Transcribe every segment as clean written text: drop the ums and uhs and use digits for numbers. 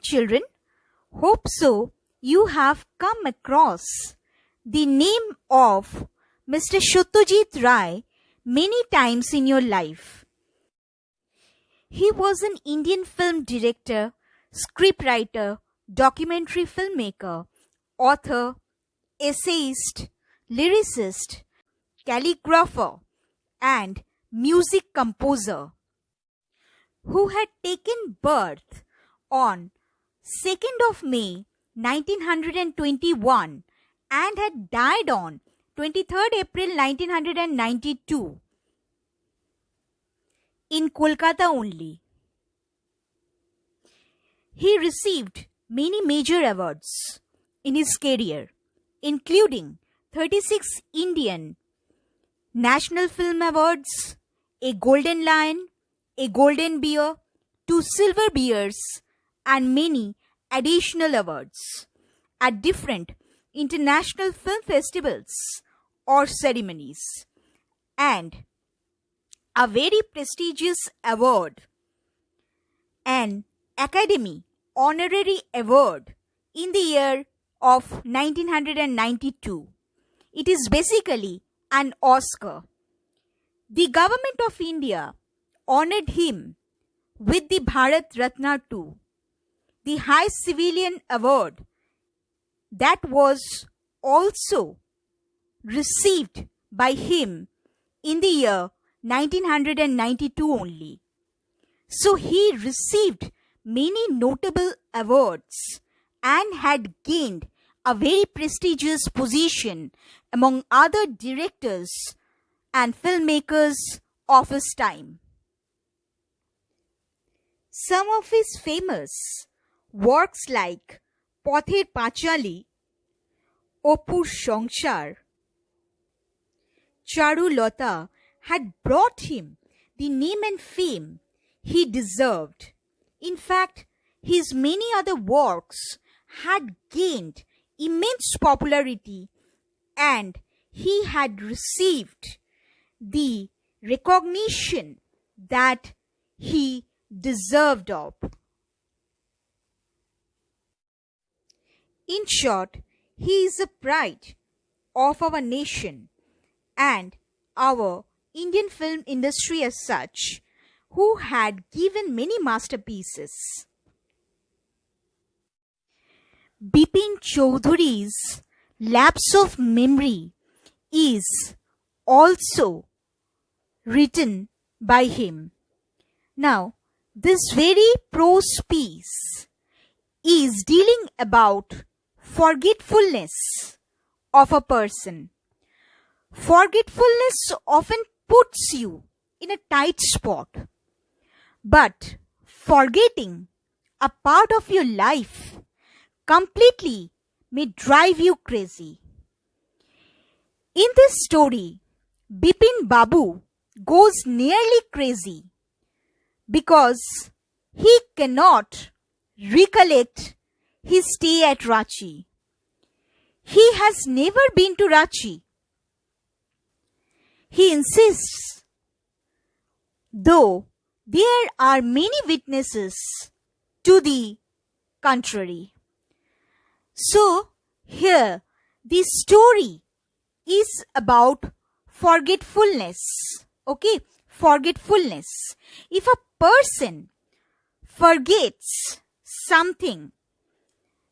children, hope so you have come across the name of Mr. Satyajit Ray many times in your life. He was an Indian film director, scriptwriter, documentary filmmaker, author, essayist, lyricist, calligrapher, and music composer, who had taken birth on 2nd of May 1921 and had died on 23rd April 1992 in Kolkata only. He received many major awards in his career, including 36 Indian National Film Awards, a Golden Lion, a Golden Bear, 2 Silver Bears, and many additional awards at different international film festivals or ceremonies, and a very prestigious award, an Academy Honorary Award in the year of 1992. It is basically an Oscar. The government of India honored him with the Bharat Ratna too, the high civilian award that was also received by him in the year 1992 only. So he received many notable awards and had gained a very prestigious position among other directors and filmmakers of his time. Some of his famous works like Pother Pachali, Opur Songshar, Charulata had brought him the name and fame he deserved. In fact, his many other works had gained immense popularity and he had received the recognition that he deserved of. In short, he is a pride of our nation and our Indian film industry as such, who had given many masterpieces. Bepin Choudhury's Lapse of Memory is also written by him. Now, this very prose piece is dealing about forgetfulness of a person. Forgetfulness often puts you in a tight spot, but forgetting a part of your life completely may drive you crazy. In this story, Bepin Babu goes nearly crazy because he cannot recollect his stay at Ranchi. He has never been to Ranchi. He insists, though there are many witnesses to the contrary. So, here the story is about forgetfulness. Okay, forgetfulness. If a person forgets something,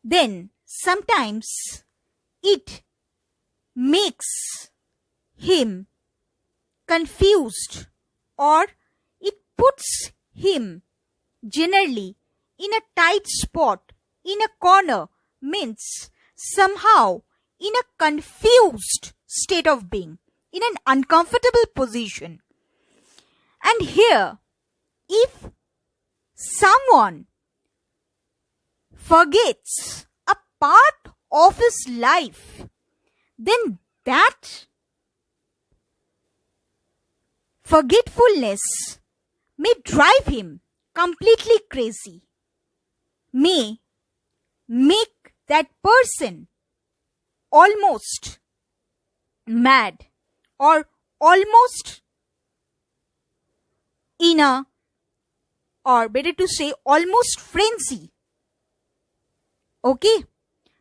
then sometimes it makes him confused, or it puts him generally in a tight spot, in a corner, means somehow in a confused state of being, in an uncomfortable position. And here, if someone forgets a part of his life, then that forgetfulness may drive him completely crazy, may make that person almost mad, or almost in a, or better to say, almost frenzy. Okay,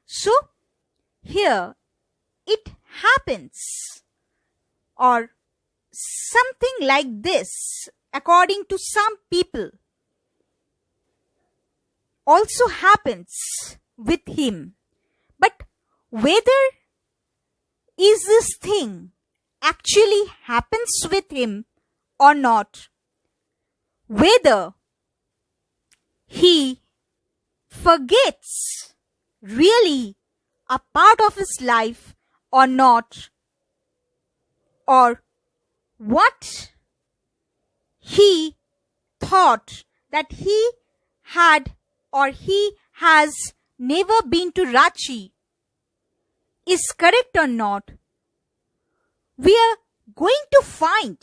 so here it happens, or something like this, according to some people, also happens with him. But whether is this thing actually happens with him or not, whether he forgets really a part of his life or not, or what he thought that he had or he has never been to Ranchi is correct or not, we are going to find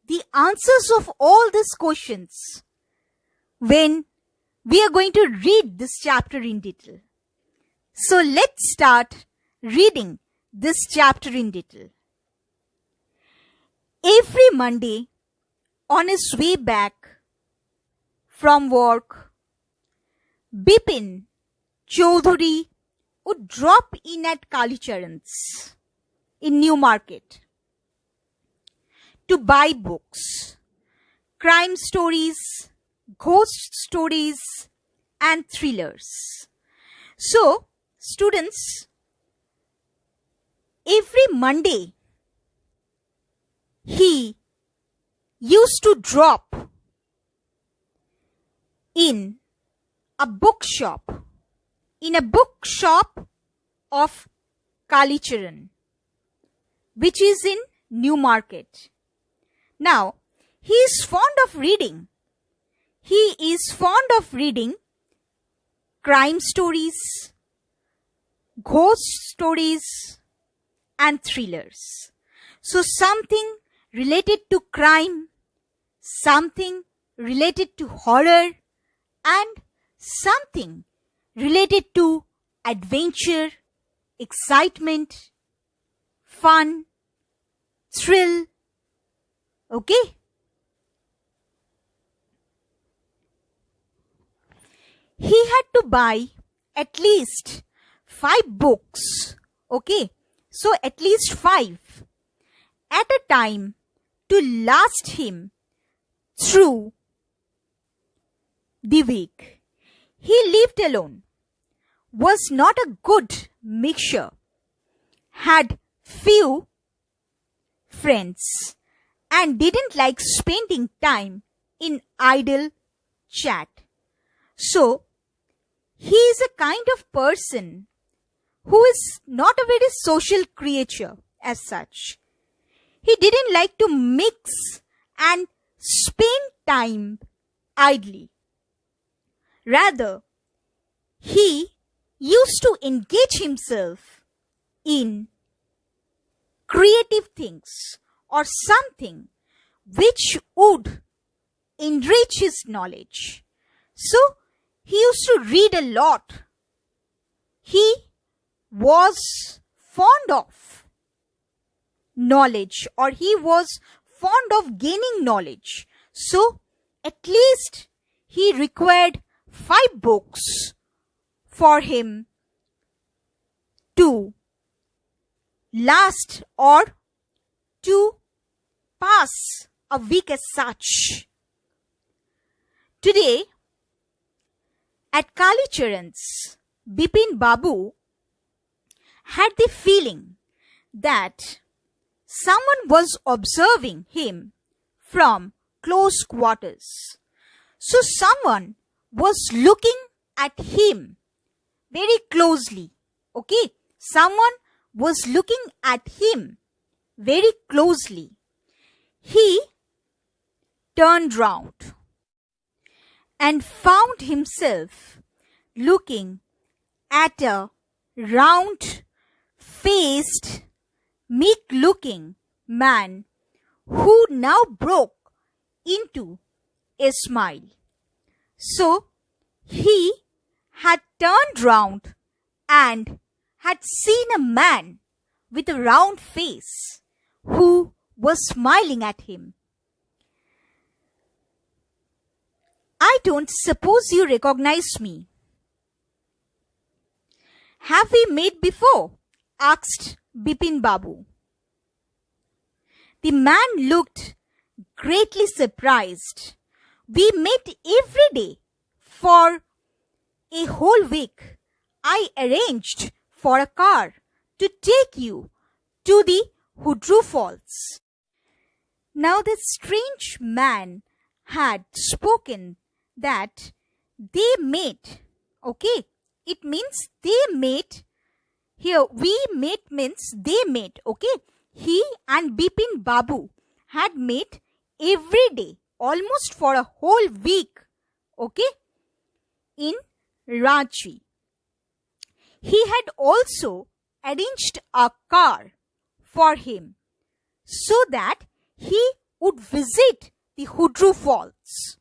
the answers of all these questions when we are going to read this chapter in detail. So let's start reading this chapter in detail. Every Monday, on his way back from work, Bepin Choudhury would drop in at Kalicharan's in New Market to buy books, crime stories, ghost stories, and thrillers. So, students, every Monday he used to drop in a bookshop of Kalicharan, which is in New Market. Now, he is fond of reading. He is fond of reading crime stories, ghost stories, and thrillers. So something related to crime, something related to horror, and something related to adventure, excitement, fun, thrill. Okay? He had to buy at least 5 books. Okay? So at least 5 at a time to last him through the week. He lived alone, was not a good mixture, had few friends, and didn't like spending time in idle chat. So, he is a kind of person who is not a very social creature as such. He didn't like to mix and spend time idly. Rather, he used to engage himself in creative things or something which would enrich his knowledge. So, he used to read a lot. He was fond of knowledge, or he was fond of gaining knowledge. So, at least he required 5 books for him to last or to pass a week as such. Today, at Kalicharan's, Bepin Babu had the feeling that someone was observing him from close quarters. So someone was looking at him very closely. Okay, someone was looking at him very closely. He turned round and found himself looking at a round-faced, meek-looking man who now broke into a smile. So, he had turned round and had seen a man with a round face who was smiling at him. "I don't suppose you recognize me," have we met before? Asked Bepin Babu. The man looked greatly surprised. We met every day for a whole week. I arranged for a car to take you to the Choudhury Falls. Now the strange man had spoken that they met. Okay, it means they met. Here, we met means they met. Okay, he and Bepin Babu had met every day, almost for a whole week. Okay, in Ranchi. He had also arranged a car for him so that he would visit the Choudhury Falls.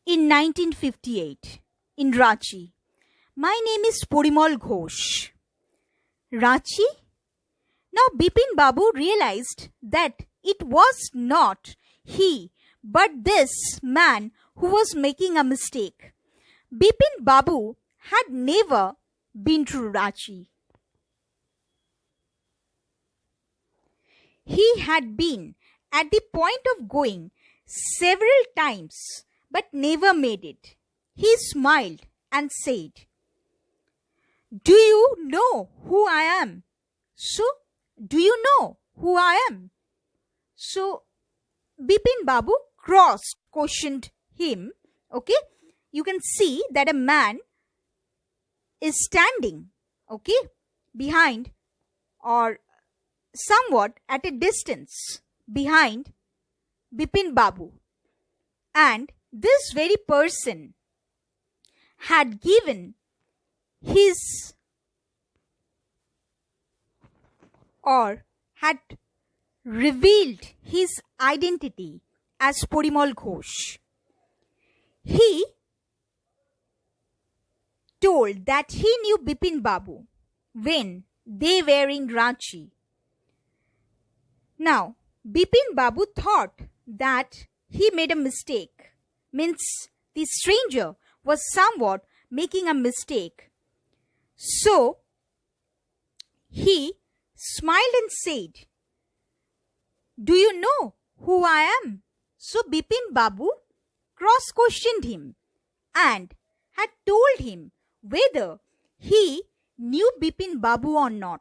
In 1958, in Ranchi, my name is Porimal Ghosh. Ranchi? Now Bepin Babu realized that it was not he, but this man who was making a mistake. Bepin Babu had never been to Ranchi. He had been at the point of going several times but never made it. He smiled and said, "Do you know who I am?" So, do you know who I am? So, Bepin Babu cross-questioned him. Okay, you can see that a man is standing, okay, behind or somewhat at a distance behind Bepin Babu. And this very person had given his or had revealed his identity as Porimal Ghosh. He told that he knew Bepin Babu when they were in Ranchi. Now, Bepin Babu thought that he made a mistake, means the stranger was somewhat making a mistake. So, he smiled and said, "Do you know who I am?" So, Bepin Babu cross-questioned him and had told him whether he knew Bepin Babu or not.